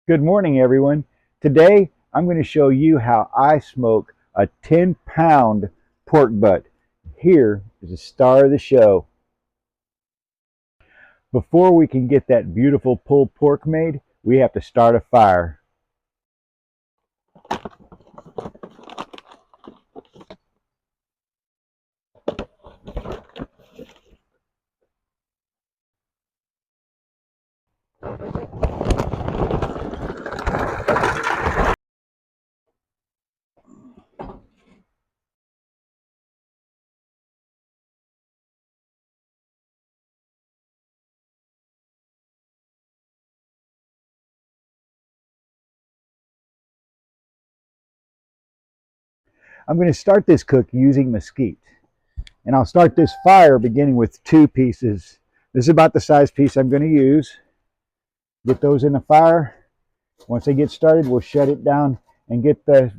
Good morning, everyone. Today, I'm going to show you how I smoke a 10-pound pork butt. Here is the star of the show. Before we can get that beautiful pulled pork made, we have to start a fire. I'm going to start this cook using mesquite. And I'll start this fire beginning with 2 pieces. This is about the size piece I'm going to use. Get those in the fire. Once they get started, we'll shut it down and get the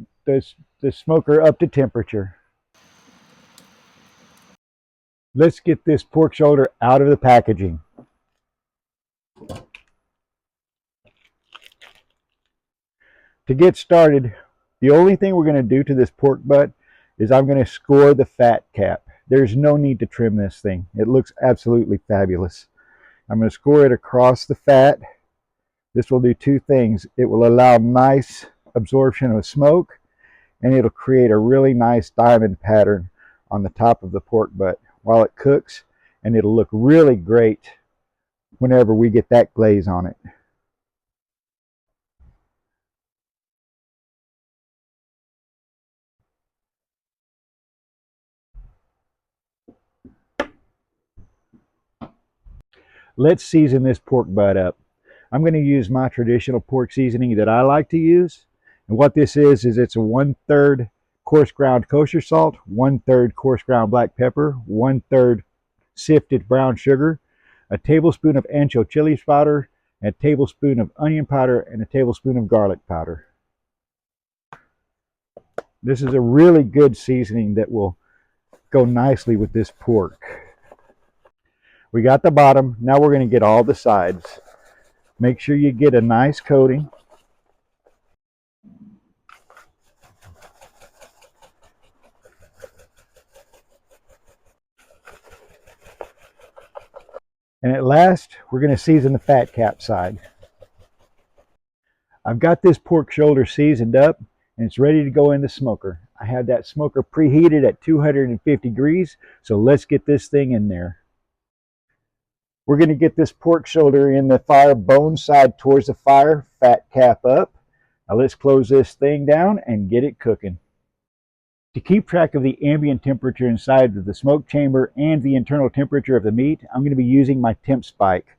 smoker up to temperature. Let's get this pork shoulder out of the packaging. To get started, the only thing we're going to do to this pork butt is I'm going to score the fat cap. There's no need to trim this thing. It looks absolutely fabulous. I'm going to score it across the fat. This will do 2 things. It will allow nice absorption of smoke, and it'll create a really nice diamond pattern on the top of the pork butt while it cooks, and it'll look really great whenever we get that glaze on it. Let's season this pork butt up. I'm going to use my traditional pork seasoning that I like to use. And what this is it's a 1/3 coarse ground kosher salt, 1/3 coarse ground black pepper, 1/3 sifted brown sugar, a tablespoon of ancho chili powder, a tablespoon of onion powder, and a tablespoon of garlic powder. This is a really good seasoning that will go nicely with this pork. We got the bottom. Now we're going to get all the sides. Make sure you get a nice coating. And at last, we're going to season the fat cap side. I've got this pork shoulder seasoned up and it's ready to go in the smoker. I have that smoker preheated at 250 degrees, so let's get this thing in there. We're going to get this pork shoulder in the fire, bone side towards the fire, fat cap up. Now let's close this thing down and get it cooking. To keep track of the ambient temperature inside of the smoke chamber and the internal temperature of the meat, I'm going to be using my temp spike.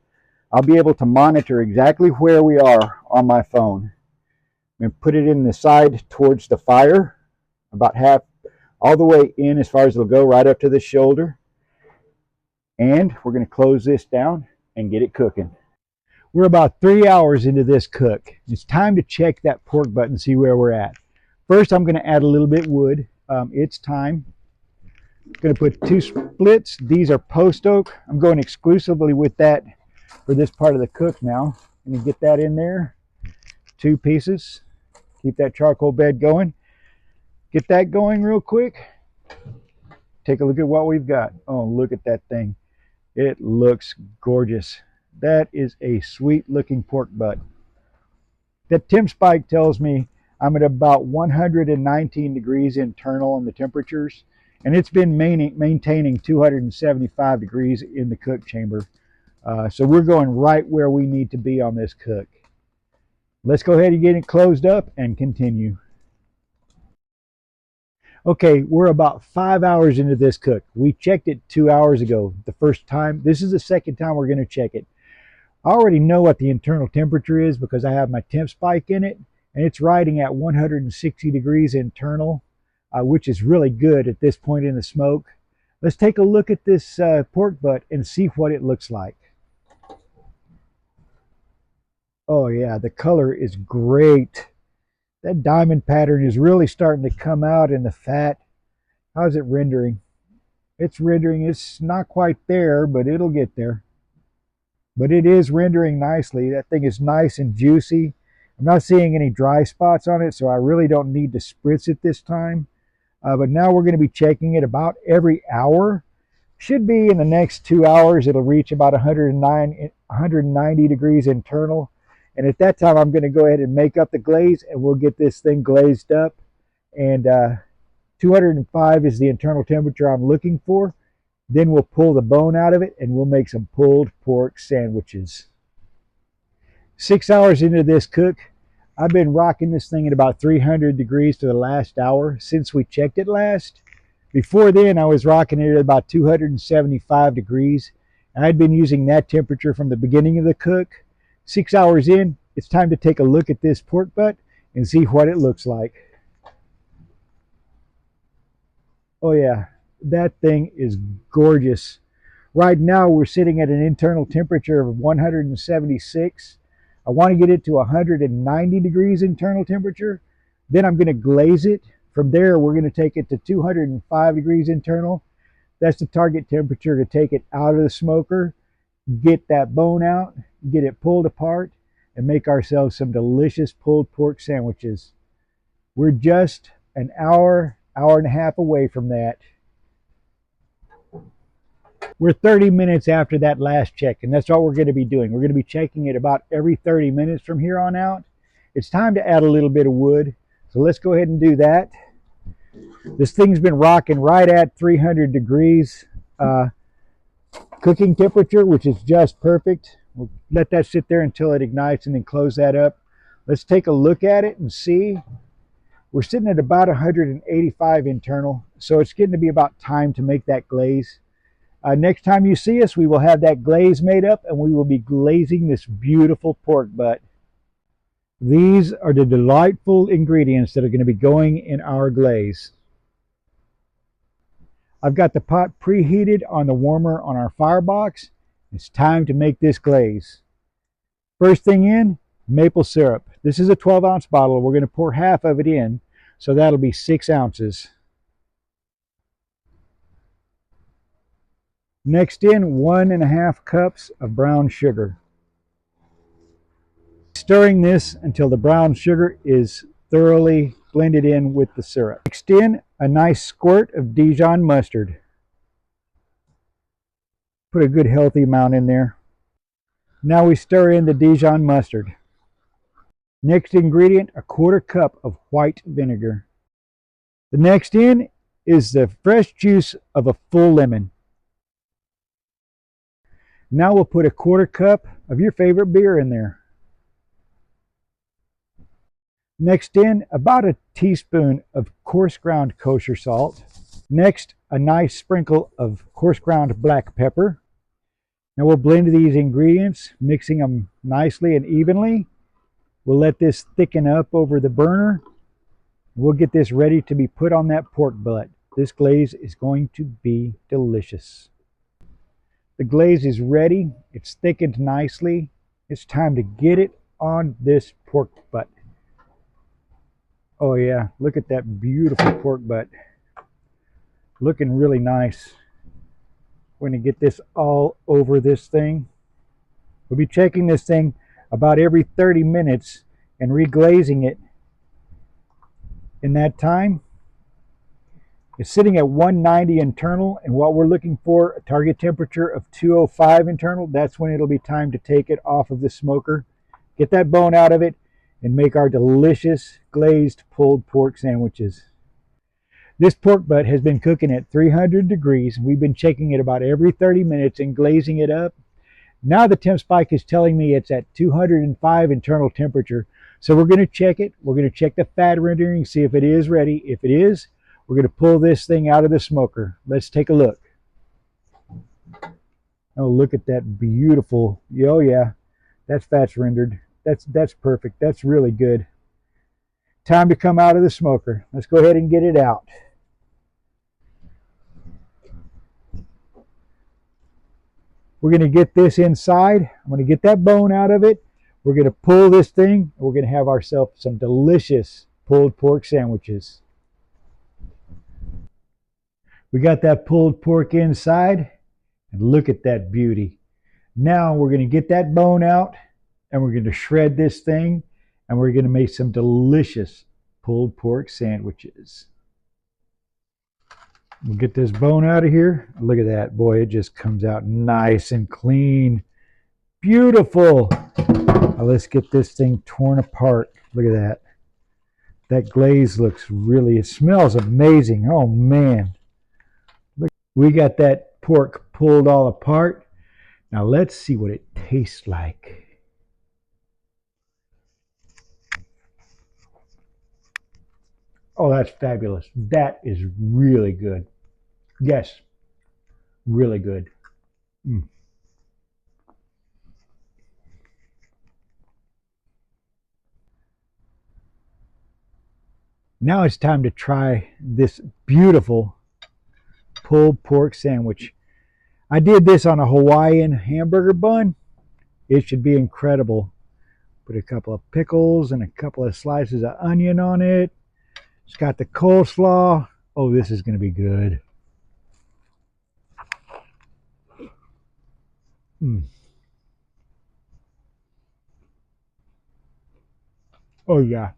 I'll be able to monitor exactly where we are on my phone. I'm going to put it in the side towards the fire, about half, all the way in as far as it'll go, right up to the shoulder. And we're going to close this down and get it cooking. We're about 3 hours into this cook. It's time to check that pork butt and see where we're at. First, I'm going to add a little bit of wood. It's time. I'm going to put 2 splits. These are post oak. I'm going exclusively with that for this part of the cook now. I'm going to get that in there. 2 pieces. Keep that charcoal bed going. Get that going real quick. Take a look at what we've got. Oh, look at that thing. It looks gorgeous. That is a sweet looking pork butt. That temp spike tells me I'm at about 119 degrees internal on the temperatures, and it's been maintaining 275 degrees in the cook chamber. So we're going right where we need to be on this cook. Let's go ahead and get it closed up and continue. Okay, we're about 5 hours into this cook. We checked it 2 hours ago the first time. This is the second time we're going to check it. I already know what the internal temperature is because I have my temp spike in it, and it's riding at 160 degrees internal, which is really good at this point in the smoke. Let's take a look at this pork butt and see what it looks like. Oh yeah, the color is great. That diamond pattern is really starting to come out in the fat. How's it rendering? It's rendering. It's not quite there, but it'll get there. But it is rendering nicely. That thing is nice and juicy. I'm not seeing any dry spots on it, so I really don't need to spritz it this time. But now we're going to be checking it about every hour. Should be in the next 2 hours, it'll reach about 190 degrees internal. And at that time, I'm going to go ahead and make up the glaze, and we'll get this thing glazed up. And 205 is the internal temperature I'm looking for. Then we'll pull the bone out of it, and we'll make some pulled pork sandwiches. 6 hours into this cook, I've been rocking this thing at about 300 degrees for the last hour since we checked it last. Before then, I was rocking it at about 275 degrees. And I'd been using that temperature from the beginning of the cook. 6 hours in, it's time to take a look at this pork butt and see what it looks like. Oh yeah, that thing is gorgeous. Right now, we're sitting at an internal temperature of 176. I want to get it to 190 degrees internal temperature. Then I'm going to glaze it. From there, we're going to take it to 205 degrees internal. That's the target temperature to take it out of the smoker, get that bone out, get it pulled apart, and make ourselves some delicious pulled pork sandwiches. We're just an hour, hour and a half away from that. We're 30 minutes after that last check, and that's all we're going to be doing. We're going to be checking it about every 30 minutes from here on out. It's time to add a little bit of wood, so let's go ahead and do that. This thing's been rocking right at 300 degrees cooking temperature, which is just perfect. We'll let that sit there until it ignites and then close that up. Let's take a look at it and see. We're sitting at about 185 internal, so it's getting to be about time to make that glaze. Next time you see us, we will have that glaze made up, and we will be glazing this beautiful pork butt. These are the delightful ingredients that are going to be going in our glaze. I've got the pot preheated on the warmer on our firebox. It's time to make this glaze. First thing in, maple syrup. This is a 12-ounce bottle. We're going to pour half of it in, so that'll be 6 ounces. Next in, 1.5 cups of brown sugar. Stirring this until the brown sugar is thoroughly blended in with the syrup. Next in, a nice squirt of Dijon mustard. Put a good healthy amount in there. Now we stir in the Dijon mustard. Next ingredient, a 1/4 cup of white vinegar. The next in is the fresh juice of a full lemon. Now we'll put a 1/4 cup of your favorite beer in there. Next in, about a teaspoon of coarse ground kosher salt. Next, a nice sprinkle of coarse ground black pepper. Now we'll blend these ingredients, mixing them nicely and evenly. We'll let this thicken up over the burner. We'll get this ready to be put on that pork butt. This glaze is going to be delicious. The glaze is ready. It's thickened nicely. It's time to get it on this pork butt. Oh yeah, look at that beautiful pork butt. Looking really nice. We're going to get this all over this thing. We'll be checking this thing about every 30 minutes and reglazing it. In that time, it's sitting at 190 internal, and what we're looking for, a target temperature of 205 internal. That's when it'll be time to take it off of the smoker, get that bone out of it, and make our delicious glazed pulled pork sandwiches. This pork butt has been cooking at 300 degrees. We've been checking it about every 30 minutes and glazing it up. Now the temp spike is telling me it's at 205 internal temperature. So we're going to check it. We're going to check the fat rendering, see if it is ready. If it is, we're going to pull this thing out of the smoker. Let's take a look. Oh, look at that beautiful, oh yeah, that's fat's rendered. That's perfect. That's really good. Time to come out of the smoker. Let's go ahead and get it out. We're going to get this inside. I'm going to get that bone out of it. We're going to pull this thing. We're going to have ourselves some delicious pulled pork sandwiches. We got that pulled pork inside, and look at that beauty. Now we're going to get that bone out, and we're going to shred this thing, And we're going to make some delicious pulled pork sandwiches. We'll get this bone out of here. Look at that. Boy, it just comes out nice and clean. Beautiful. Now let's get this thing torn apart. Look at that. That glaze looks really, it smells amazing. Oh, man. Look, we got that pork pulled all apart. Now let's see what it tastes like. Oh, that's fabulous. That is really good. Yes, really good. Mm. Now it's time to try this beautiful pulled pork sandwich. I did this on a Hawaiian hamburger bun. It should be incredible. Put a couple of pickles and a couple of slices of onion on it. It's got the coleslaw. Oh, this is going to be good. Mm. Oh, yeah.